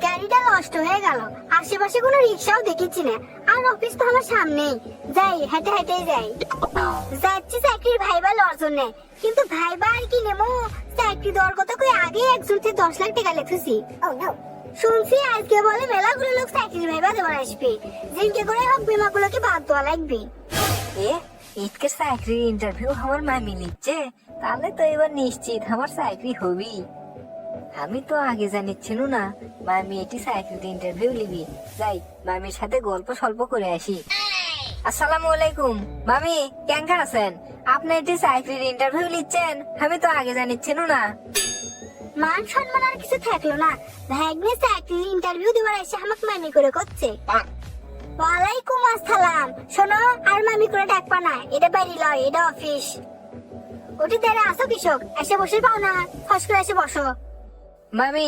গাড়িটা নষ্ট হয়ে গেল, আশেপাশে কোনো রিক্সাও দেখেছি না, আর অফিস তো আমার সামনেই। যাই, হেঁটে হেঁটে যাই। যাচ্ছি চাকরির ভাইবা লওয়ার জন্য, কিন্তু ভাইবা আর কি নেমো, চাকরি দেওয়ার কথা কই আগে একজন থেকে 10 লাখ টাকা লেখেছি। শুনছি আজকে বলে মেলাগুলো লোক চাকরির ভাইবা দেওয়ার আসবে, জিনকে করে হোক বিমাগুলোকে বাদ দেওয়া লাগবে। ইটকে চাকরির ইন্টারভিউ আমার মামি নিচ্ছে, তাহলে তো এবার নিশ্চিত আমার চাকরি হবি। আমি তো আগে জানিচ্ছিল না মামি এটি চাকরির ইন্টারভিউ লিবি। যাই, মামির সাথে গল্প স্বল্প করে আসি। আসসালামু আলাইকুম মামি, কেঙ্কা আছেন? আপনি এটি চাকরির ইন্টারভিউ নিচ্ছেন, আমি তো আগে জানিচ্ছিল না। মান সম্মান আর কিছু থাকলো না, ভাগ্নে চাকরির ইন্টারভিউ দেওয়ার এসে আমাকে মামি করে করছে। ওয়ালাইকুম আসসালাম। শোনো, আর মামি করে ডাকবা না, এটা বাড়ি লয়, এটা অফিস। ওটি দাঁড়া আসো কৃষক, এসে বসে পাও না, ফস করে এসে বসো। মামি,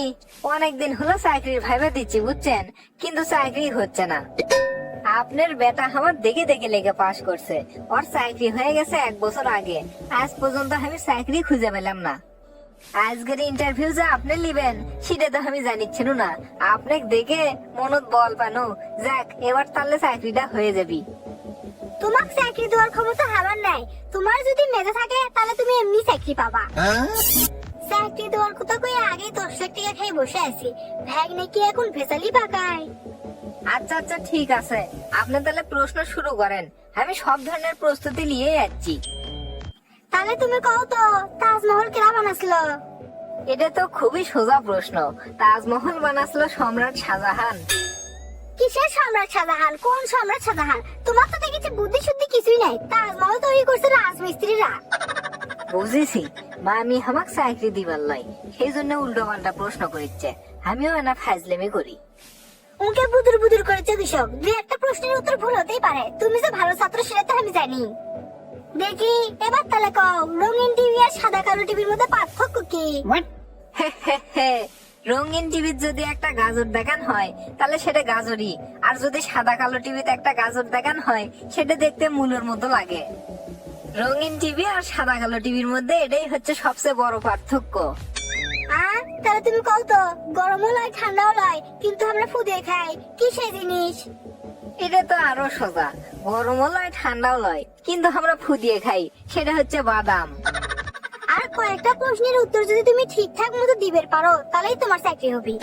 অনেকদিন হলো চাকরির ভাইবা দিচ্ছি বুঝছেন, কিন্তু চাকরি হচ্ছে না। আপনার বেটা আমার দেখে দেখে লেগে পাস করছে, ওর চাকরি হয়ে গেছে 1 বছর আগে, আজ পর্যন্ত আমি চাকরি খুঁজে পেলাম না। আজকের ইন্টারভিউ যে আপনি নিবেন সেটা তো আমি জানিচ্ছিল না, আপনাকে দেখে মনত বল পানো। যাক, এবার তাহলে চাকরিটা হয়ে যাবি। তোমার চাকরি দেওয়ার ক্ষমতা আমার নাই, তোমার যদি মেধা থাকে তাহলে তুমি এমনি চাকরি পাবা। চাকরি দেওয়ার কথা কই আগে 10 লাখ টাকা খেয়ে বসে আছি, ভাগ্নে কি এখন ভেসালি পাকায়। আচ্ছা আচ্ছা ঠিক আছে, আপনি তাহলে প্রশ্ন শুরু করেন, আমি সব ধরনের প্রস্তুতি নিয়ে যাচ্ছি। তাহলে তুমি কও তো, তাজমহল কেরা বানাছিল? এটা তো খুবই সোজা প্রশ্ন, তাজমহল বানাছিল সম্রাট শাহজাহান। কিসের সম্রাট শাহজাহান? কোন সম্রাট শাহজাহান? তোমার তো দেখেছি বুদ্ধি শুদ্ধি কিছুই নাই, তাজমহল তৈরি করছে রাজমিস্ত্রিরা। বুঝেছি, মামি আমাক চাকরি দিবার লাই, সেই জন্য উল্টো পাল্টা প্রশ্ন করিচ্ছে, আমিও না ফাজলেমি করি। উনকে বুদুর বুদুর করেছে কৃষক, দুই একটা প্রশ্নের উত্তর ভুল হতেই পারে, তুমি যে ভালো ছাত্র সেটা তো আমি জানি। দেখি এবার তাহলে কও, রঙিন টিভি আর সাদা কালো টিভির মধ্যে পার্থক্য কি? রঙিন টিভির যদি একটা গাজর দেখান হয় তাহলে সেটা গাজরই, আর যদি সাদা কালো টিভিতে একটা গাজর দেখান হয় সেটা দেখতে মূলের মতো লাগে। রঙিন টিভি আর সাদা কালো টিভির মধ্যে এটাই হচ্ছে সবচেয়ে বড় পার্থক্য। তাহলে তুমি কও তো, গরমও লয় ঠান্ডাও লয়, কিন্তু আমরা ফুদিয়ে খাই, কি সেই জিনিস? এটা তো আরো সোজা, গরমও লয় ঠান্ডাও লয়, কিন্তু আমরা ফুদিয়ে খাই, সেটা হচ্ছে বাদাম। আর কয়েকটা প্রশ্নের উত্তর যদি তুমি ঠিকঠাক মতো দিবে পারো তাহলেই তোমার চাকরি হবে।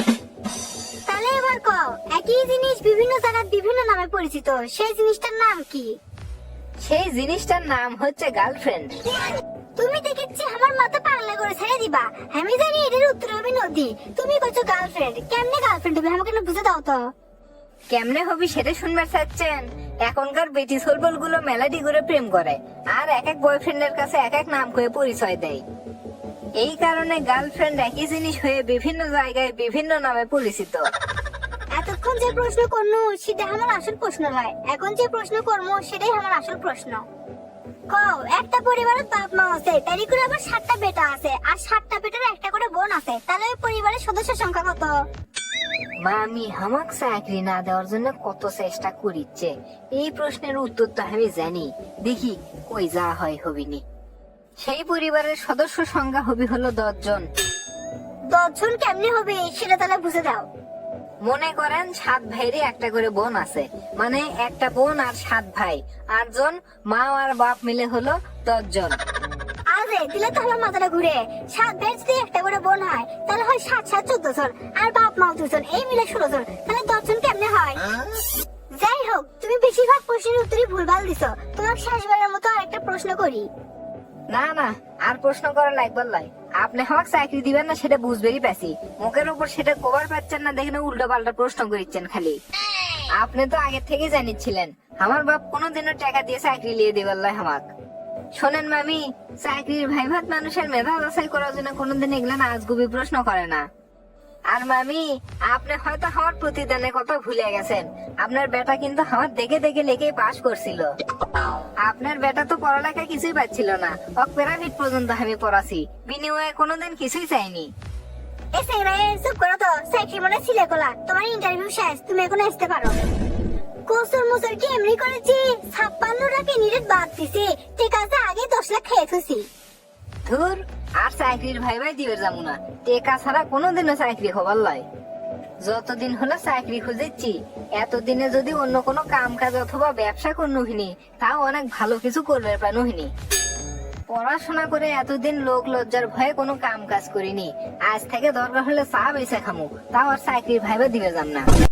তাহলে এবার কও, একই জিনিস বিভিন্ন জায়গায় বিভিন্ন নামে পরিচিত, সেই জিনিসটার নাম কি? সেই জিনিসটার নাম হচ্ছে গার্লফ্রেন্ড। তুমি দেখেছি আমার মাথা পাগলা করে ছেড়ে দিবা, আমি জানি এটার উত্তর হবে নদী, তুমি বলছো গার্লফ্রেন্ড। কেমনে গার্লফ্রেন্ড হবে আমাকে না বুঝে দাও তো। কেমনে হবি সেটা শুনবার চাচ্ছেন? এখনকার বেটি সলবল গুলো মেলাডি করে প্রেম করে, আর এক এক বয়ফ্রেন্ডের কাছে এক এক নাম করে পরিচয় দেয়। এই কারণে গার্লফ্রেন্ড একই জিনিস হয়ে বিভিন্ন জায়গায় বিভিন্ন নামে পরিচিত। এতক্ষণ যে প্রশ্ন করনু সেটা আমার আসল প্রশ্ন নয়, এখন যে প্রশ্ন করবো সেটাই আমার আসল প্রশ্ন। কও, একটা পরিবারের বাপ মা আছে, তারই করে আবার 7টা বেটা আছে, আর 7টা বেটার একটা করে বোন আছে, তাহলে ওই পরিবারের সদস্য সংখ্যা কত? মামি আমাক চাকরি না দেওয়ার জন্য কত চেষ্টা করিচ্ছে, এই প্রশ্নের উত্তর তো আমি জানি, দেখি কই যা হয় হবিনি। সেই পরিবারের সদস্য সংখ্যা হবি হলো 10 জন। 10 জন কেমনে হবে সেটা তাহলে বুঝে দাও। মনে করেন 7 ভাইরে একটা করে বোন আছে, মানে একটা বোন আর 7 ভাই, 8 জন, মা আর বাপ মিলে হলো 10 জন। আরে দিলে তো আমার মাথাটা ঘুরে, 7 ভাই যদি একটা করে বোন হয় তাহলে হয় 7 7 14 জন, আর বাপ মা 2 জন, এই মিলে 16 জন, তাহলে 10 জন কেমনে হয়? যাই হোক, তুমি বেশিরভাগ প্রশ্নের উত্তরই ভুলভাল দিছো, তোমার শেষবারের মতো আরেকটা প্রশ্ন করি। না না, আর প্রশ্ন করা লাগবার লাই, আপনি আমাক চাকরি দিবেন না সেটা বুঝবেই পাচ্ছি, মুখের উপর সেটা কভার পাচ্ছেন না দেখে উল্টো পাল্টা প্রশ্ন করিচ্ছেন খালি। আপনি তো আগে থেকে জানিচ্ছিলেন আমার বাপ কোনোদিনও টাকা দিয়ে চাকরি লিয়ে দিবার লাই আমাক। শোনেন মামি, চাকরির ভাইভাত মানুষের মেধা যাচাই করার জন্য কোনোদিন এগুলা আজগুবি প্রশ্ন করে না। আর মামি, আপনি হয়তো আমার প্রতিদানের কথা ভুলে গেছেন, আপনার বেটা কিন্তু আমার দেখে দেখে লেখেই পাস করছিল। আপনার বেটা তো পড়ালেখা কিছুই পাচ্ছিল না, প্রাইভেট পর্যন্ত আমি পড়াছি, বিনিময়ে কোনোদিন কিছুই চাইনি। এই সেরাই চুপ করো তো, চাকরি মনে ছিলে কোলা, তোমার ইন্টারভিউ শেষ, তুমি এখন আসতে পারো। কোসর মোসর কি এমনি করেছি, 56টা ক্যান্ডিডেট বাদ দিছি, ঠিক আছে আগে 10 লাখ খেয়ে ফেছি। ধুর, আর চাকরির ভাই ভাই দিবে যাবো না, টেকা ছাড়া কোনোদিনও চাকরি হবার লয়। যতদিন হলো চাকরি খুঁজেছি, এতদিনে যদি অন্য কোনো কাম কাজ অথবা ব্যবসা করনুহিনি, তাও অনেক ভালো কিছু করবে পারনুহিনি। পড়াশোনা করে এতদিন লোক লজ্জার ভয়ে কোনো কাম কাজ করিনি। আজ থেকে দরকার হলে চা বেচে খামু, তাও আর চাকরির ভাইবা দিবে যাম না।